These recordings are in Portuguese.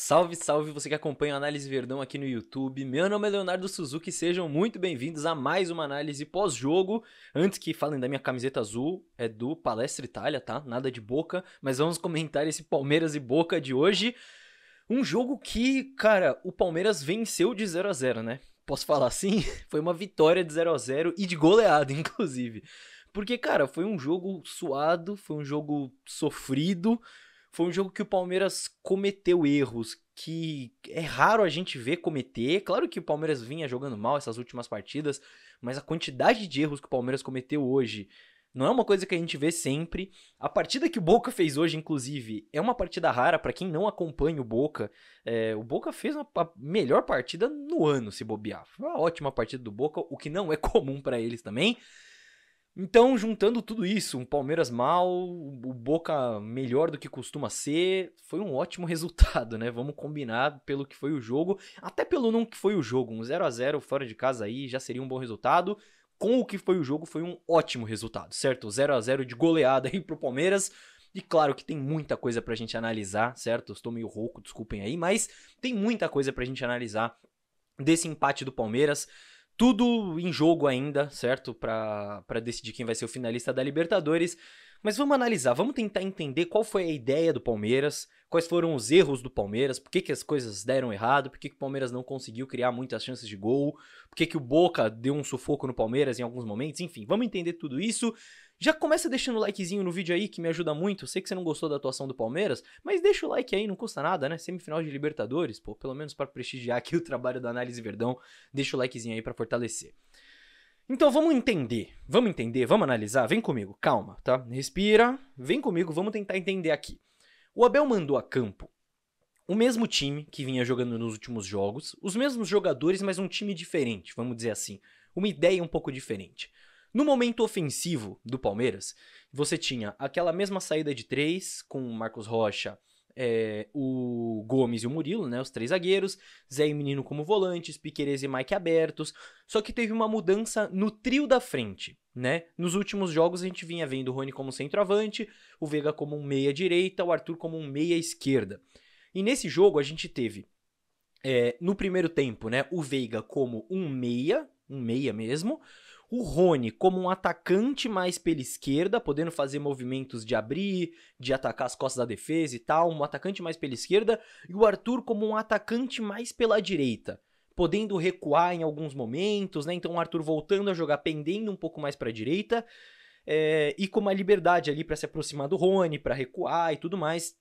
Salve, salve você que acompanha a Análise Verdão aqui no YouTube. Meu nome é Leonardo Suzuki, sejam muito bem-vindos a mais uma análise pós-jogo. Antes que falem da minha camiseta azul, é do Palestra Itália, tá? Nada de Boca, mas vamos comentar esse Palmeiras e Boca de hoje. Um jogo que, cara, o Palmeiras venceu de 0 a 0, né? Posso falar assim? Foi uma vitória de 0 a 0 e de goleada, inclusive. Porque, cara, foi um jogo suado, foi um jogo sofrido, foi um jogo que o Palmeiras cometeu erros que é raro a gente ver cometer. Claro que o Palmeiras vinha jogando mal essas últimas partidas, mas a quantidade de erros que o Palmeiras cometeu hoje não é uma coisa que a gente vê sempre. A partida que o Boca fez hoje, inclusive, é uma partida rara para quem não acompanha o Boca. O Boca fez a melhor partida no ano, se bobear. Foi uma ótima partida do Boca, o que não é comum para eles também. Então, juntando tudo isso, um Palmeiras mal, o Boca melhor do que costuma ser, foi um ótimo resultado, né? Vamos combinar pelo que foi o jogo, até pelo não que foi o jogo. Um 0 a 0 fora de casa aí já seria um bom resultado. Com o que foi o jogo, foi um ótimo resultado, certo? 0 a 0 de goleada aí pro Palmeiras. E claro que tem muita coisa pra gente analisar, certo? Eu estou meio rouco, desculpem aí, mas tem muita coisa pra gente analisar desse empate do Palmeiras. Tudo em jogo ainda, certo? Pra decidir quem vai ser o finalista da Libertadores. Mas vamos analisar, vamos tentar entender qual foi a ideia do Palmeiras, quais foram os erros do Palmeiras, por que as coisas deram errado, por que o Palmeiras não conseguiu criar muitas chances de gol, por que o Boca deu um sufoco no Palmeiras em alguns momentos, enfim, vamos entender tudo isso. Já começa deixando o likezinho no vídeo aí, que me ajuda muito. Eu sei que você não gostou da atuação do Palmeiras, mas deixa o like aí, não custa nada, né? Semifinal de Libertadores, pô, pelo menos para prestigiar aqui o trabalho da Análise Verdão, deixa o likezinho aí para fortalecer. Então vamos entender, vamos analisar, vem comigo, calma, tá? Respira, vem comigo, vamos tentar entender aqui. O Abel mandou a campo o mesmo time que vinha jogando nos últimos jogos, os mesmos jogadores, mas um time diferente, vamos dizer assim, uma ideia um pouco diferente. No momento ofensivo do Palmeiras, você tinha aquela mesma saída de três, com o Marcos Rocha, o Gomes e o Murilo, né, os três zagueiros, Zé e Menino como volantes, Piquerez e Mike abertos, só que teve uma mudança no trio da frente, né? Nos últimos jogos a gente vinha vendo o Rony como centroavante, o Veiga como um meia direita, o Arthur como um meia esquerda. E nesse jogo a gente teve, no primeiro tempo, né, o Veiga como um meia mesmo, o Rony como um atacante mais pela esquerda, podendo fazer movimentos de abrir, de atacar as costas da defesa e tal, um atacante mais pela esquerda, e o Arthur como um atacante mais pela direita, podendo recuar em alguns momentos, né? Então o Arthur voltando a jogar, pendendo um pouco mais para a direita, e com uma liberdade ali para se aproximar do Rony, para recuar e tudo mais.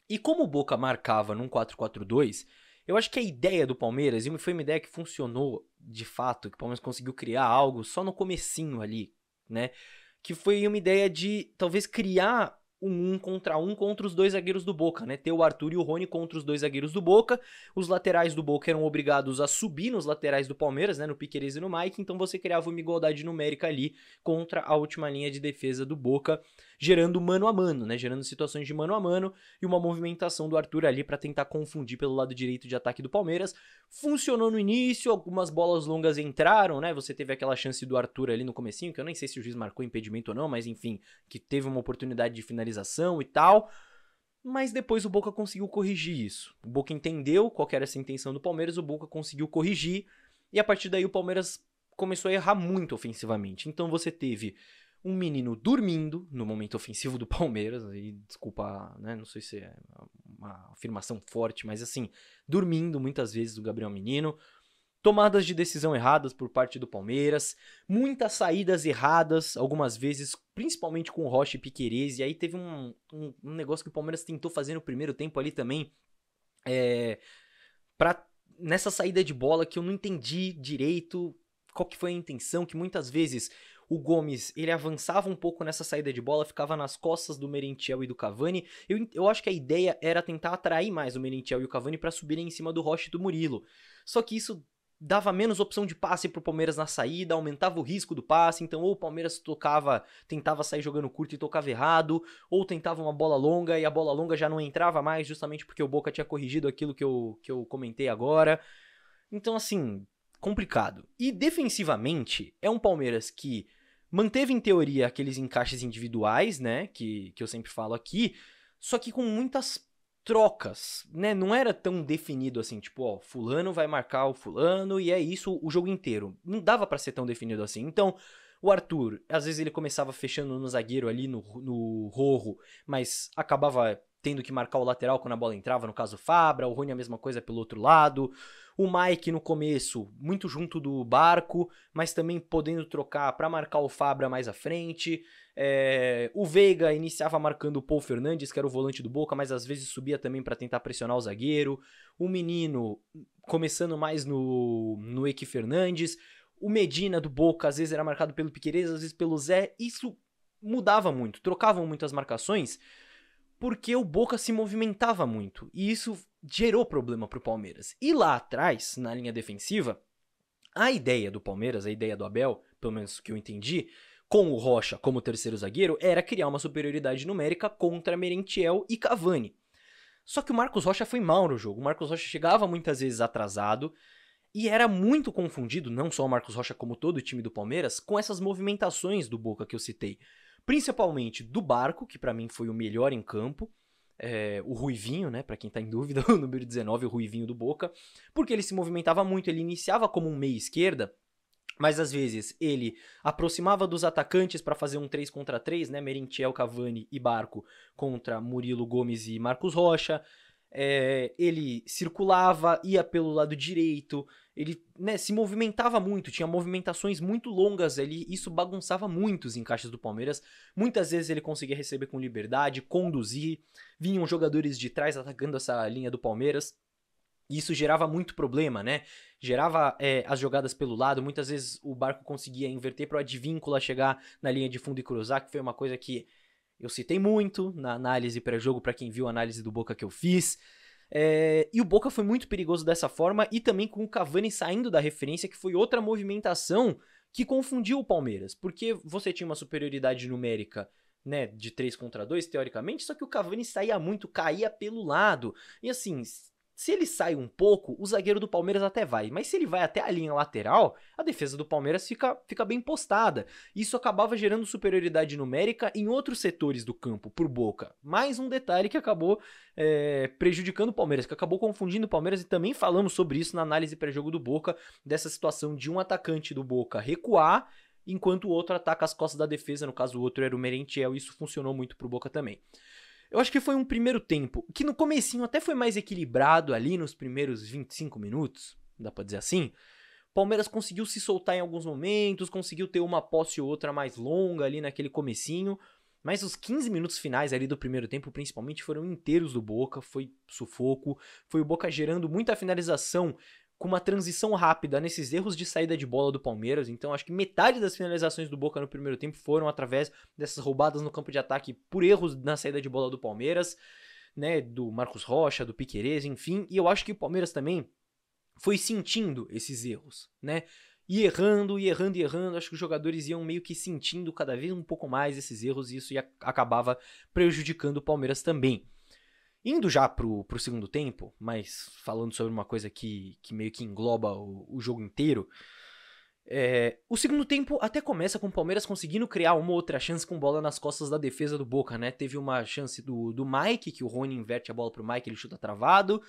E como o Boca marcava num 4-4-2, eu acho que a ideia do Palmeiras, e foi uma ideia que funcionou de fato, que o Palmeiras conseguiu criar algo só no comecinho ali, né? Que foi uma ideia de talvez criar um contra os dois zagueiros do Boca, né? Ter o Arthur e o Rony contra os dois zagueiros do Boca. Os laterais do Boca eram obrigados a subir nos laterais do Palmeiras, né? No Piquerez e no Mike. Então você criava uma igualdade numérica ali contra a última linha de defesa do Boca, gerando mano a mano, né? Gerando situações de mano a mano e uma movimentação do Arthur ali para tentar confundir pelo lado direito de ataque do Palmeiras. Funcionou no início, algumas bolas longas entraram, né? Você teve aquela chance do Arthur ali no comecinho, que eu nem sei se o juiz marcou impedimento ou não, mas enfim, que teve uma oportunidade de finalização e tal. Mas depois o Boca conseguiu corrigir isso. O Boca entendeu qual era essa intenção do Palmeiras, o Boca conseguiu corrigir, e a partir daí o Palmeiras começou a errar muito ofensivamente. Então você teve um menino dormindo no momento ofensivo do Palmeiras, aí desculpa, né, não sei se é uma afirmação forte, mas assim, dormindo muitas vezes o Gabriel Menino, tomadas de decisão erradas por parte do Palmeiras, muitas saídas erradas, algumas vezes, principalmente com o Rocha e Piquerez, e aí teve um negócio que o Palmeiras tentou fazer no primeiro tempo ali também, nessa saída de bola que eu não entendi direito qual que foi a intenção, que muitas vezes o Gomes, ele avançava um pouco nessa saída de bola, ficava nas costas do Merentiel e do Cavani. Eu acho que a ideia era tentar atrair mais o Merentiel e o Cavani para subirem em cima do Rocha e do Murilo. Só que isso dava menos opção de passe pro Palmeiras na saída, aumentava o risco do passe, então ou o Palmeiras tentava sair jogando curto e tocava errado, ou tentava uma bola longa e a bola longa já não entrava mais, justamente porque o Boca tinha corrigido aquilo que eu comentei agora. Então, assim, complicado. E defensivamente, é um Palmeiras que manteve em teoria aqueles encaixes individuais, né, que eu sempre falo aqui, só que com muitas trocas, né? Não era tão definido assim, tipo, ó, fulano vai marcar o fulano e é isso o jogo inteiro. Não dava pra ser tão definido assim. Então, o Arthur, às vezes ele começava fechando no zagueiro ali no Rojo, mas acabava tendo que marcar o lateral quando a bola entrava, no caso o Fabra, o Rony a mesma coisa pelo outro lado. O Mike no começo, muito junto do Barco, mas também podendo trocar pra marcar o Fabra mais à frente. O Veiga iniciava marcando o Paul Fernandes, que era o volante do Boca, mas às vezes subia também para tentar pressionar o zagueiro. O Menino começando mais no Eike Fernandes. O Medina do Boca às vezes era marcado pelo Piquerez, às vezes pelo Zé. Isso mudava muito, trocavam muito as marcações, porque o Boca se movimentava muito. E isso gerou problema pro Palmeiras. E lá atrás, na linha defensiva, a ideia do Palmeiras, a ideia do Abel, pelo menos que eu entendi, com o Rocha como terceiro zagueiro, era criar uma superioridade numérica contra Merentiel e Cavani. Só que o Marcos Rocha foi mal no jogo. O Marcos Rocha chegava muitas vezes atrasado e era muito confundido, não só o Marcos Rocha como todo o time do Palmeiras, com essas movimentações do Boca que eu citei. Principalmente do Barco, que pra mim foi o melhor em campo, o Ruivinho, né, pra quem tá em dúvida, o número 19, o Ruivinho do Boca, porque ele se movimentava muito, ele iniciava como um meia esquerda, mas às vezes ele aproximava dos atacantes para fazer um 3 contra 3, né? Merentiel, Cavani e Barco contra Murilo Gomes e Marcos Rocha. Ele circulava, ia pelo lado direito, ele, né, se movimentava muito, tinha movimentações muito longas ali, isso bagunçava muito os encaixes do Palmeiras. Muitas vezes ele conseguia receber com liberdade, conduzir, vinham jogadores de trás atacando essa linha do Palmeiras. E isso gerava muito problema, né? Gerava as jogadas pelo lado, muitas vezes o Barco conseguia inverter para o Advíncula chegar na linha de fundo e cruzar, que foi uma coisa que eu citei muito na análise pré-jogo, para quem viu a análise do Boca que eu fiz. E o Boca foi muito perigoso dessa forma, e também com o Cavani saindo da referência, que foi outra movimentação que confundiu o Palmeiras, porque você tinha uma superioridade numérica, né, de 3 contra 2, teoricamente, só que o Cavani saía muito, caía pelo lado, e assim, se ele sai um pouco, o zagueiro do Palmeiras até vai, mas se ele vai até a linha lateral, a defesa do Palmeiras fica bem postada. Isso acabava gerando superioridade numérica em outros setores do campo, por Boca. Mais um detalhe que acabou prejudicando o Palmeiras, que acabou confundindo o Palmeiras, e também falamos sobre isso na análise pré-jogo do Boca, dessa situação de um atacante do Boca recuar, enquanto o outro ataca as costas da defesa, no caso o outro era o Merentiel, e isso funcionou muito pro Boca também. Eu acho que foi um primeiro tempo, que no comecinho até foi mais equilibrado ali nos primeiros 25 minutos, dá pra dizer assim. O Palmeiras conseguiu se soltar em alguns momentos, conseguiu ter uma posse ou outra mais longa ali naquele comecinho, mas os 15 minutos finais ali do primeiro tempo, principalmente, foram inteiros do Boca, foi sufoco, foi o Boca gerando muita finalização, com uma transição rápida nesses erros de saída de bola do Palmeiras. Então acho que metade das finalizações do Boca no primeiro tempo foram através dessas roubadas no campo de ataque por erros na saída de bola do Palmeiras, né, do Marcos Rocha, do Piquerez, enfim. E eu acho que o Palmeiras também foi sentindo esses erros, né? E errando, e errando, e errando. Acho que os jogadores iam meio que sentindo cada vez um pouco mais esses erros, e isso acabava prejudicando o Palmeiras também. Indo já pro segundo tempo, mas falando sobre uma coisa que meio que engloba o jogo inteiro, o segundo tempo até começa com o Palmeiras conseguindo criar uma outra chance com bola nas costas da defesa do Boca, né? Teve uma chance do Mike, que o Rony inverte a bola pro Mike, ele chuta travado.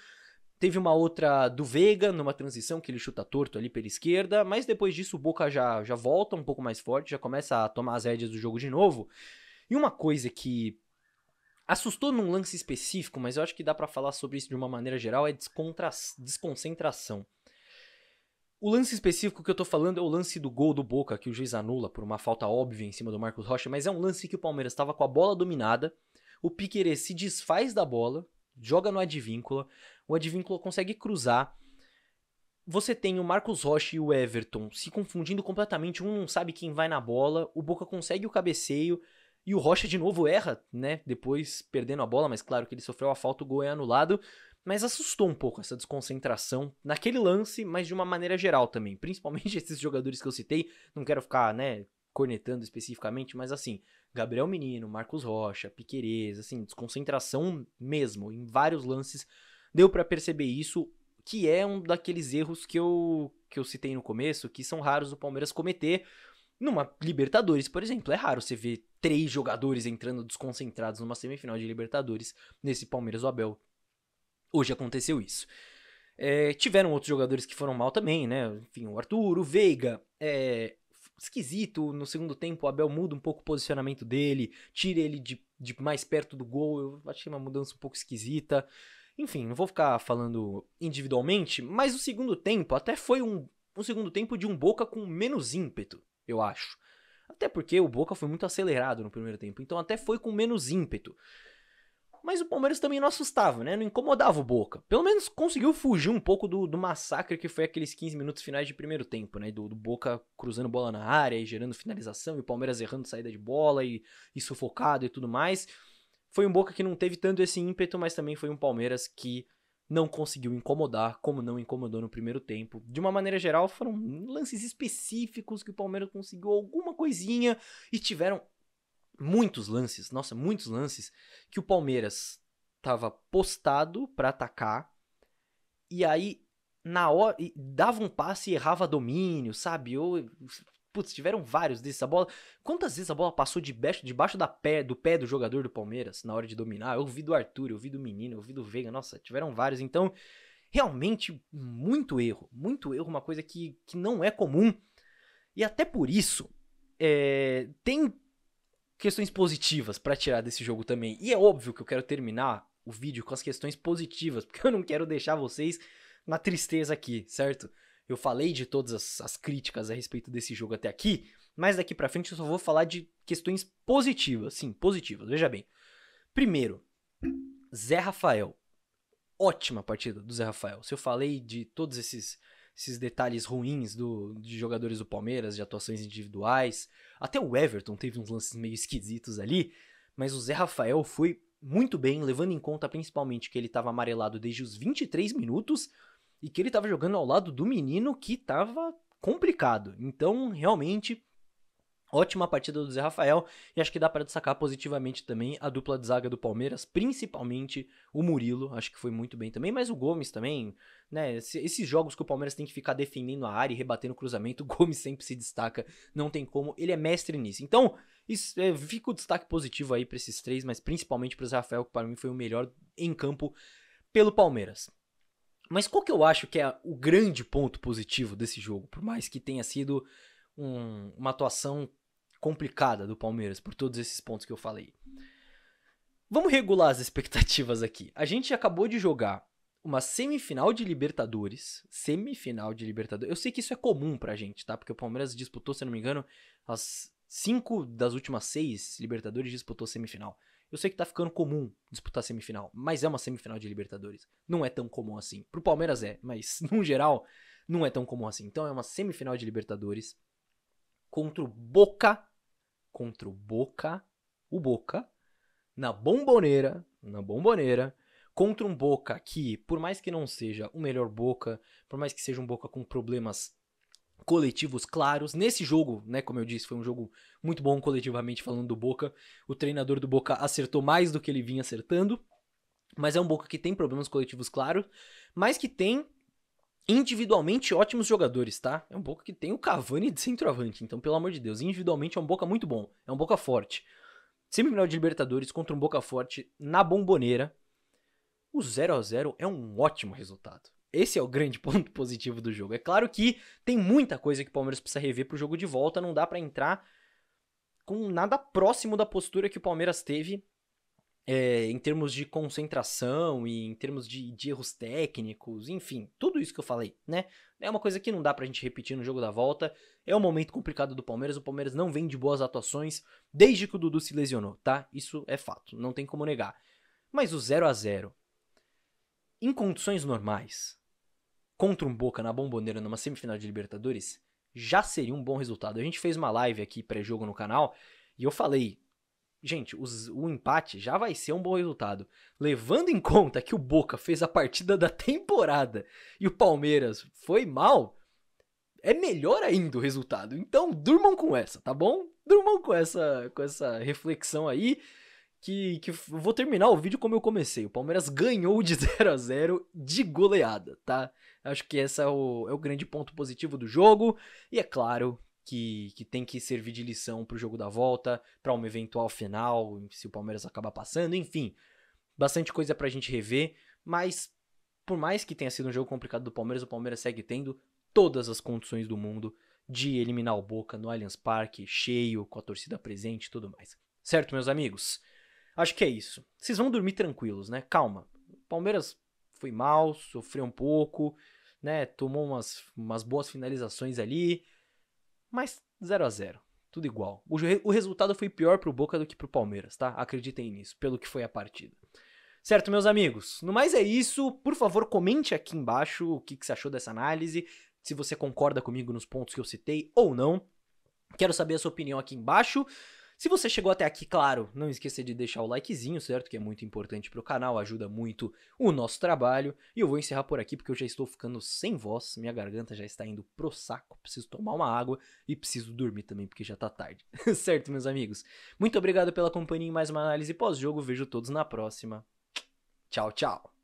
Teve uma outra do Veiga, numa transição, que ele chuta torto ali pela esquerda, mas depois disso o Boca já volta um pouco mais forte, já começa a tomar as rédeas do jogo de novo. E uma coisa que assustou num lance específico, mas eu acho que dá pra falar sobre isso de uma maneira geral, é desconcentração. O lance específico que eu tô falando é o lance do gol do Boca, que o juiz anula por uma falta óbvia em cima do Marcos Rocha, mas é um lance que o Palmeiras estava com a bola dominada, o Piquerez se desfaz da bola, joga no Advíncula, o Advíncula consegue cruzar, você tem o Marcos Rocha e o Everton se confundindo completamente, um não sabe quem vai na bola, o Boca consegue o cabeceio, e o Rocha de novo erra, né, depois perdendo a bola, mas claro que ele sofreu a falta, o gol é anulado, mas assustou um pouco essa desconcentração naquele lance, mas de uma maneira geral também, principalmente esses jogadores que eu citei, não quero ficar, né, cornetando especificamente, mas assim, Gabriel Menino, Marcos Rocha, Piquerez, assim, desconcentração mesmo, em vários lances, deu pra perceber isso, que é um daqueles erros que eu citei no começo, que são raros o Palmeiras cometer. Numa Libertadores, por exemplo, é raro você ver 3 jogadores entrando desconcentrados numa semifinal de Libertadores nesse Palmeiras do Abel. Hoje aconteceu isso. Tiveram outros jogadores que foram mal também, né? Enfim, o Arthur, o Veiga, esquisito. No segundo tempo, o Abel muda um pouco o posicionamento dele, tira ele de mais perto do gol. Eu achei uma mudança um pouco esquisita. Enfim, não vou ficar falando individualmente, mas o segundo tempo até foi um segundo tempo de um Boca com menos ímpeto, eu acho. Até porque o Boca foi muito acelerado no primeiro tempo, então até foi com menos ímpeto. Mas o Palmeiras também não assustava, né? Não incomodava o Boca. Pelo menos conseguiu fugir um pouco do massacre que foi aqueles 15 minutos finais de primeiro tempo, né? Do Boca cruzando bola na área e gerando finalização, e o Palmeiras errando saída de bola e sufocado e tudo mais. Foi um Boca que não teve tanto esse ímpeto, mas também foi um Palmeiras que não conseguiu incomodar, como não incomodou no primeiro tempo. De uma maneira geral, foram lances específicos que o Palmeiras conseguiu alguma coisinha e tiveram muitos lances, nossa, muitos lances, que o Palmeiras tava postado pra atacar e aí na hora dava um passe e errava domínio, sabe? Putz, tiveram vários desses. A bola, quantas vezes a bola passou debaixo do pé do jogador do Palmeiras na hora de dominar? Eu vi do Arthur, eu vi do Menino, eu vi do Veiga, nossa, tiveram vários. Então, realmente muito erro, uma coisa que não é comum. E até por isso, tem questões positivas pra tirar desse jogo também. E é óbvio que eu quero terminar o vídeo com as questões positivas, porque eu não quero deixar vocês na tristeza aqui, certo? Eu falei de todas as críticas a respeito desse jogo até aqui, mas daqui pra frente eu só vou falar de questões positivas, sim, positivas, veja bem. Primeiro, Zé Rafael. Ótima partida do Zé Rafael. Se eu falei de todos esses detalhes ruins de jogadores do Palmeiras, de atuações individuais, até o Everton teve uns lances meio esquisitos ali, mas o Zé Rafael foi muito bem, levando em conta principalmente que ele estava amarelado desde os 23 minutos e que ele estava jogando ao lado do Menino, que estava complicado. Então, realmente, ótima partida do Zé Rafael, e acho que dá para destacar positivamente também a dupla de zaga do Palmeiras, principalmente o Murilo, acho que foi muito bem também, mas o Gomes também, né, esses jogos que o Palmeiras tem que ficar defendendo a área e rebatendo o cruzamento, o Gomes sempre se destaca, não tem como, ele é mestre nisso. Então, fica o destaque positivo aí para esses três, mas principalmente para o Zé Rafael, que para mim foi o melhor em campo pelo Palmeiras. Mas qual que eu acho que é o grande ponto positivo desse jogo, por mais que tenha sido uma atuação complicada do Palmeiras, por todos esses pontos que eu falei. Vamos regular as expectativas aqui. A gente acabou de jogar uma semifinal de Libertadores. Eu sei que isso é comum pra gente, tá? Porque o Palmeiras disputou, se eu não me engano, as 5 das últimas 6 Libertadores disputou semifinal. Eu sei que tá ficando comum disputar semifinal, mas é uma semifinal de Libertadores. Não é tão comum assim. Pro Palmeiras mas no geral não é tão comum assim. Então é uma semifinal de Libertadores contra o Boca, o Boca, na Bombonera, contra um Boca que, por mais que não seja o melhor Boca, por mais que seja um Boca com problemas coletivos claros, nesse jogo, né, como eu disse, foi um jogo muito bom coletivamente falando do Boca, o treinador do Boca acertou mais do que ele vinha acertando, mas é um Boca que tem problemas coletivos claros, mas que tem individualmente ótimos jogadores, tá? É um Boca que tem o Cavani de centroavante, então pelo amor de Deus, individualmente é um Boca muito bom, é um Boca forte. Semifinal de Libertadores contra um Boca forte na Bombonera, o 0-0 é um ótimo resultado. Esse é o grande ponto positivo do jogo. É claro que tem muita coisa que o Palmeiras precisa rever pro jogo de volta, não dá pra entrar com nada próximo da postura que o Palmeiras teve em termos de concentração e em termos de erros técnicos, enfim, tudo isso que eu falei, né? É uma coisa que não dá pra gente repetir no jogo da volta. É um momento complicado do Palmeiras. O Palmeiras não vem de boas atuações desde que o Dudu se lesionou, tá? Isso é fato, não tem como negar. Mas o 0-0, em condições normais, contra um Boca na Bombonera numa semifinal de Libertadores, já seria um bom resultado. A gente fez uma live aqui pré-jogo no canal e eu falei, gente, o empate já vai ser um bom resultado. Levando em conta que o Boca fez a partida da temporada e o Palmeiras foi mal, é melhor ainda o resultado. Então, durmam com essa, tá bom? Durmam com essa reflexão aí, que eu vou terminar o vídeo como eu comecei. O Palmeiras ganhou de 0-0 de goleada, tá? Acho que esse é o grande ponto positivo do jogo. E é claro que tem que servir de lição pro jogo da volta, pra uma eventual final, se o Palmeiras acabar passando, enfim. Bastante coisa pra gente rever, mas por mais que tenha sido um jogo complicado do Palmeiras, o Palmeiras segue tendo todas as condições do mundo de eliminar o Boca no Allianz Parque, cheio, com a torcida presente e tudo mais. Certo, meus amigos? Acho que é isso. Vocês vão dormir tranquilos, né? Calma. O Palmeiras foi mal, sofreu um pouco, né? Tomou umas boas finalizações ali, mas 0-0. Tudo igual. O resultado foi pior pro Boca do que pro Palmeiras, tá? Acreditem nisso, pelo que foi a partida. Certo, meus amigos? No mais é isso. Por favor, comente aqui embaixo o que você achou dessa análise, se você concorda comigo nos pontos que eu citei ou não. Quero saber a sua opinião aqui embaixo. Se você chegou até aqui, claro, não esqueça de deixar o likezinho, certo? Que é muito importante pro canal, ajuda muito o nosso trabalho. E eu vou encerrar por aqui porque eu já estou ficando sem voz, minha garganta já está indo pro saco. Preciso tomar uma água e preciso dormir também porque já tá tarde. Certo, meus amigos? Muito obrigado pela companhia em mais uma análise pós-jogo, vejo todos na próxima. Tchau, tchau.